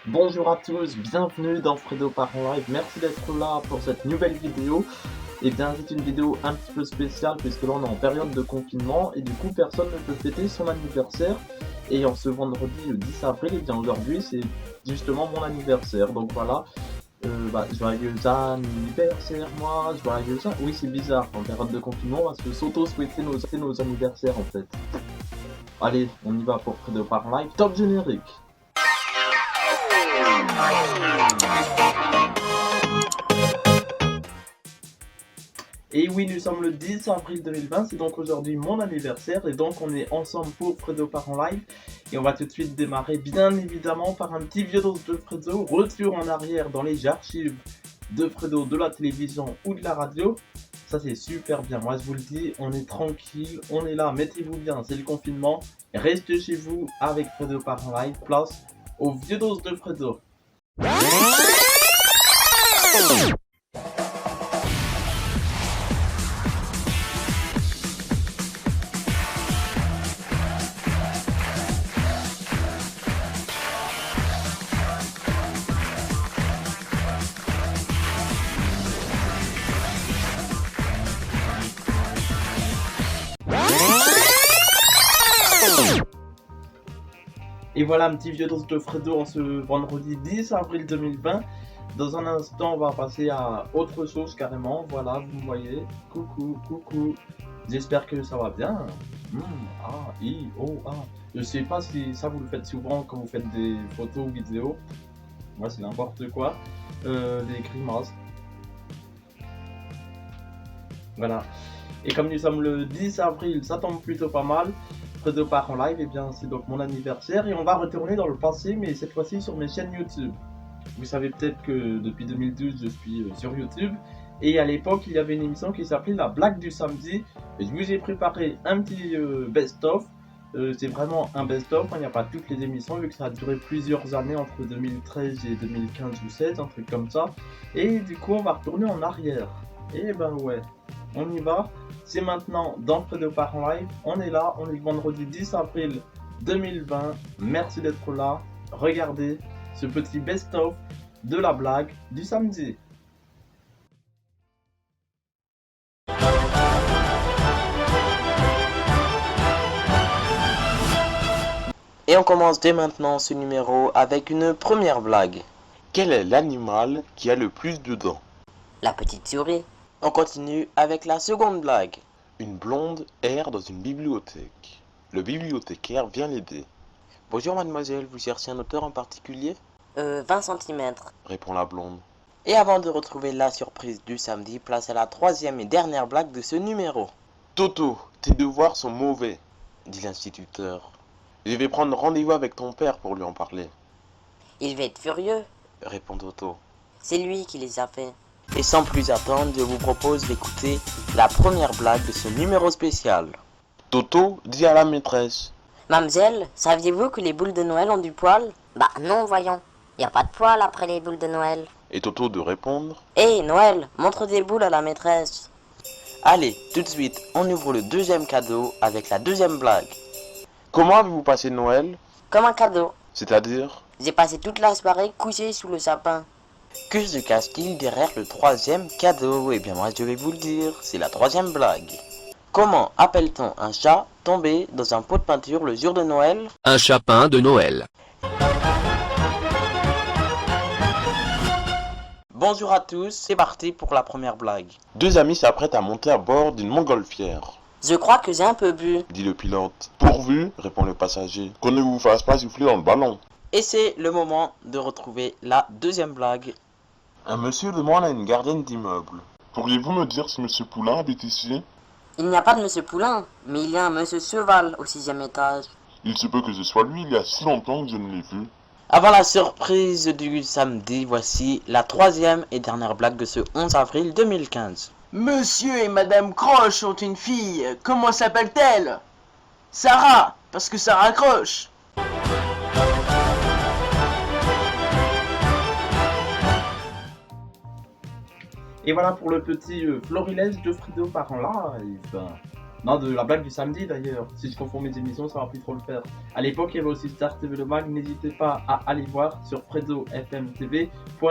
Bonjour à tous, bienvenue dans Fredo Parent Live, merci d'être là pour cette nouvelle vidéo. Et bien c'est une vidéo un petit peu spéciale puisque là on est en période de confinement et du coup personne ne peut fêter son anniversaire. Et en ce vendredi 10 avril, et bien aujourd'hui c'est justement mon anniversaire, donc voilà. Joyeux anniversaire moi, joyeux Oui c'est bizarre, en période de confinement on va se s'auto-souhaiter nos anniversaires en fait. Allez, on y va pour Fredo Parent Live, top générique. Et oui, nous sommes le 10 avril 2020, c'est donc aujourd'hui mon anniversaire et donc on est ensemble pour Fredo Parent Live et on va tout de suite démarrer bien évidemment par un petit vieux dos de Fredo, retour en arrière dans les archives de Fredo, de la télévision ou de la radio. Ça c'est super bien, moi je vous le dis, on est tranquille, on est là, mettez-vous bien, c'est le confinement, restez chez vous avec Fredo Parent Live, place au vieux dos de Fredo. Et voilà un petit vieux dos de Fredo en ce vendredi 10 avril 2020. Dans un instant, on va passer à autre chose carrément. Voilà, vous me voyez. Coucou, coucou. J'espère que ça va bien. Je sais pas si ça vous le faites souvent quand vous faites des photos ou vidéos. Moi, c'est n'importe quoi. Les grimaces. Voilà. Et comme nous sommes le 10 avril, ça tombe plutôt pas mal. Fredo part en live, et bien c'est donc mon anniversaire et on va retourner dans le passé, mais cette fois-ci sur mes chaînes YouTube. Vous savez peut-être que depuis 2012 je suis sur YouTube et à l'époque il y avait une émission qui s'appelait La Blague du Samedi et je vous ai préparé un petit best-of. C'est vraiment un best-of, il n'y a pas toutes les émissions vu que ça a duré plusieurs années entre 2013 et 2015 ou 2016, un truc comme ça. Et du coup on va retourner en arrière. Et ben ouais, on y va. C'est maintenant dans Fredo Parent Live, on est là, on est le vendredi 10 avril 2020, merci d'être là, regardez ce petit best-of de la blague du samedi. Et on commence dès maintenant ce numéro avec une première blague. Quel est l'animal qui a le plus de dents? La petite souris. On continue avec la seconde blague. Une blonde erre dans une bibliothèque. Le bibliothécaire vient l'aider. Bonjour mademoiselle, vous cherchez un auteur en particulier? 20 cm. Répond la blonde. Et avant de retrouver la surprise du samedi, place à la troisième et dernière blague de ce numéro. Toto, tes devoirs sont mauvais, dit l'instituteur. Je vais prendre rendez-vous avec ton père pour lui en parler. Il va être furieux. Répond Toto. C'est lui qui les a fait. Et sans plus attendre, je vous propose d'écouter la première blague de ce numéro spécial. Toto dit à la maîtresse. Mademoiselle, saviez-vous que les boules de Noël ont du poil? Bah non, voyons. Y a pas de poil après les boules de Noël. Et Toto de répondre. Hé, Noël, montre des boules à la maîtresse. Allez, tout de suite, on ouvre le deuxième cadeau avec la deuxième blague. Comment avez-vous passé Noël? Comme un cadeau. C'est-à-dire? J'ai passé toute la soirée couché sous le sapin. Que se cache-t-il derrière le troisième cadeau? Eh bien moi je vais vous le dire, c'est la troisième blague. Comment appelle-t-on un chat tombé dans un pot de peinture le jour de Noël? Un chapin de Noël. Bonjour à tous, c'est parti pour la première blague. Deux amis s'apprêtent à monter à bord d'une montgolfière. Je crois que j'ai un peu bu. Dit le pilote. Pourvu, répond le passager, qu'on ne vous fasse pas souffler dans le ballon. Et c'est le moment de retrouver la deuxième blague. Un monsieur demande à une gardienne d'immeuble. Pourriez-vous me dire si monsieur Poulain habite ici? Il n'y a pas de monsieur Poulain, mais il y a un monsieur Cheval au 6e étage. Il se peut que ce soit lui, il y a si longtemps que je ne l'ai vu. Avant la surprise du samedi, voici la troisième et dernière blague de ce 11 avril 2015. Monsieur et Madame Croche ont une fille. Comment s'appelle-t-elle? Sarah, parce que ça raccroche. Et voilà pour le petit florilège de Fredo Parent Live. Non, de la blague du samedi d'ailleurs. Si je confonds mes émissions, ça va plus trop le faire. À l'époque, il y avait aussi Star TV le mag. N'hésitez pas à aller voir sur fredofmtv.fr.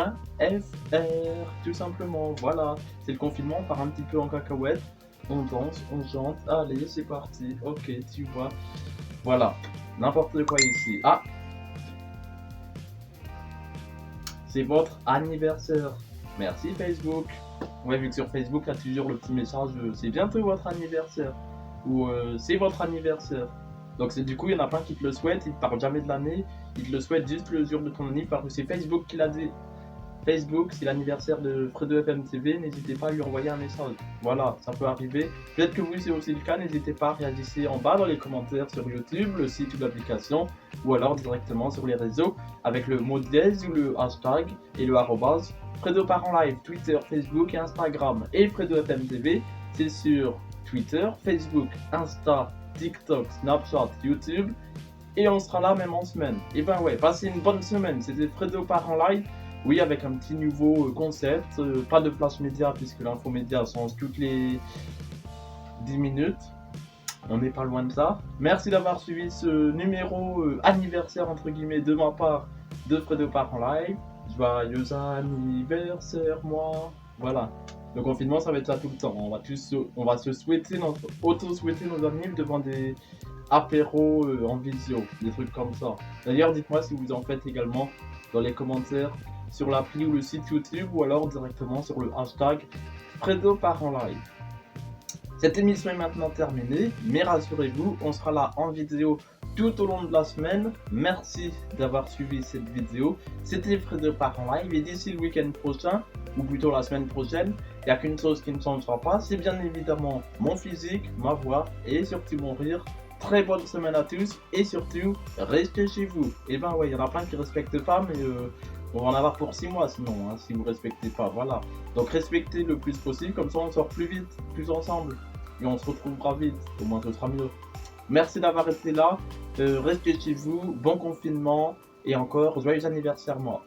Tout simplement, voilà. C'est le confinement, on part un petit peu en cacahuète. On danse, on chante. Allez, c'est parti. Ok, tu vois. Voilà. N'importe quoi ici. Ah! C'est votre anniversaire. Merci Facebook. Ouais, vu que sur Facebook, là, toujours le petit message c'est bientôt votre anniversaire. Ou c'est votre anniversaire. Donc, du coup, il y en a plein qui te le souhaitent. Ils ne parlent jamais de l'année. Ils te le souhaitent juste le jour de ton anniversaire. Parce que c'est Facebook qui l'a dit. Facebook, c'est l'anniversaire de Fredo FM TV. N'hésitez pas à lui envoyer un message. Voilà, ça peut arriver. Peut-être que vous, c'est aussi le cas. N'hésitez pas à réagir en bas dans les commentaires sur YouTube, le site ou l'application. Ou alors directement sur les réseaux avec le mot dièse ou le hashtag et le arrobase. Fredo part en live, Twitter, Facebook et Instagram. Et Fredo FM TV, c'est sur Twitter, Facebook, Insta, TikTok, Snapchat, YouTube. Et on sera là même en semaine. Et ben ouais, passez une bonne semaine. C'était Fredo part en live. Oui, avec un petit nouveau concept. Pas de flash média puisque l'infomédia change toutes les 10 minutes. On n'est pas loin de ça. Merci d'avoir suivi ce numéro anniversaire entre guillemets de ma part de Fredo part en live. Joyeux anniversaire moi. Voilà. Le confinement ça va être ça tout le temps. On va se souhaiter auto-souhaiter nos amis devant des apéros en visio, des trucs comme ça. D'ailleurs dites-moi si vous en faites également dans les commentaires sur l'appli ou le site YouTube ou alors directement sur le hashtag Fredo part en live. Cette émission est maintenant terminée, mais rassurez-vous, on sera là en vidéo tout au long de la semaine. Merci d'avoir suivi cette vidéo. C'était Fredo part en live et d'ici le week-end prochain, ou plutôt la semaine prochaine, il n'y a qu'une chose qui ne changera pas, c'est bien évidemment mon physique, ma voix et surtout mon rire. Très bonne semaine à tous et surtout, restez chez vous. Et ben ouais, il y en a plein qui ne respectent pas, mais on va en avoir pour 6 mois sinon, hein, si vous ne respectez pas, voilà. Donc respectez le plus possible, comme ça on sort plus vite, plus ensemble. Et on se retrouvera vite, au moins ce sera mieux. Merci d'avoir été là, restez chez vous, bon confinement, et encore joyeux anniversaire moi.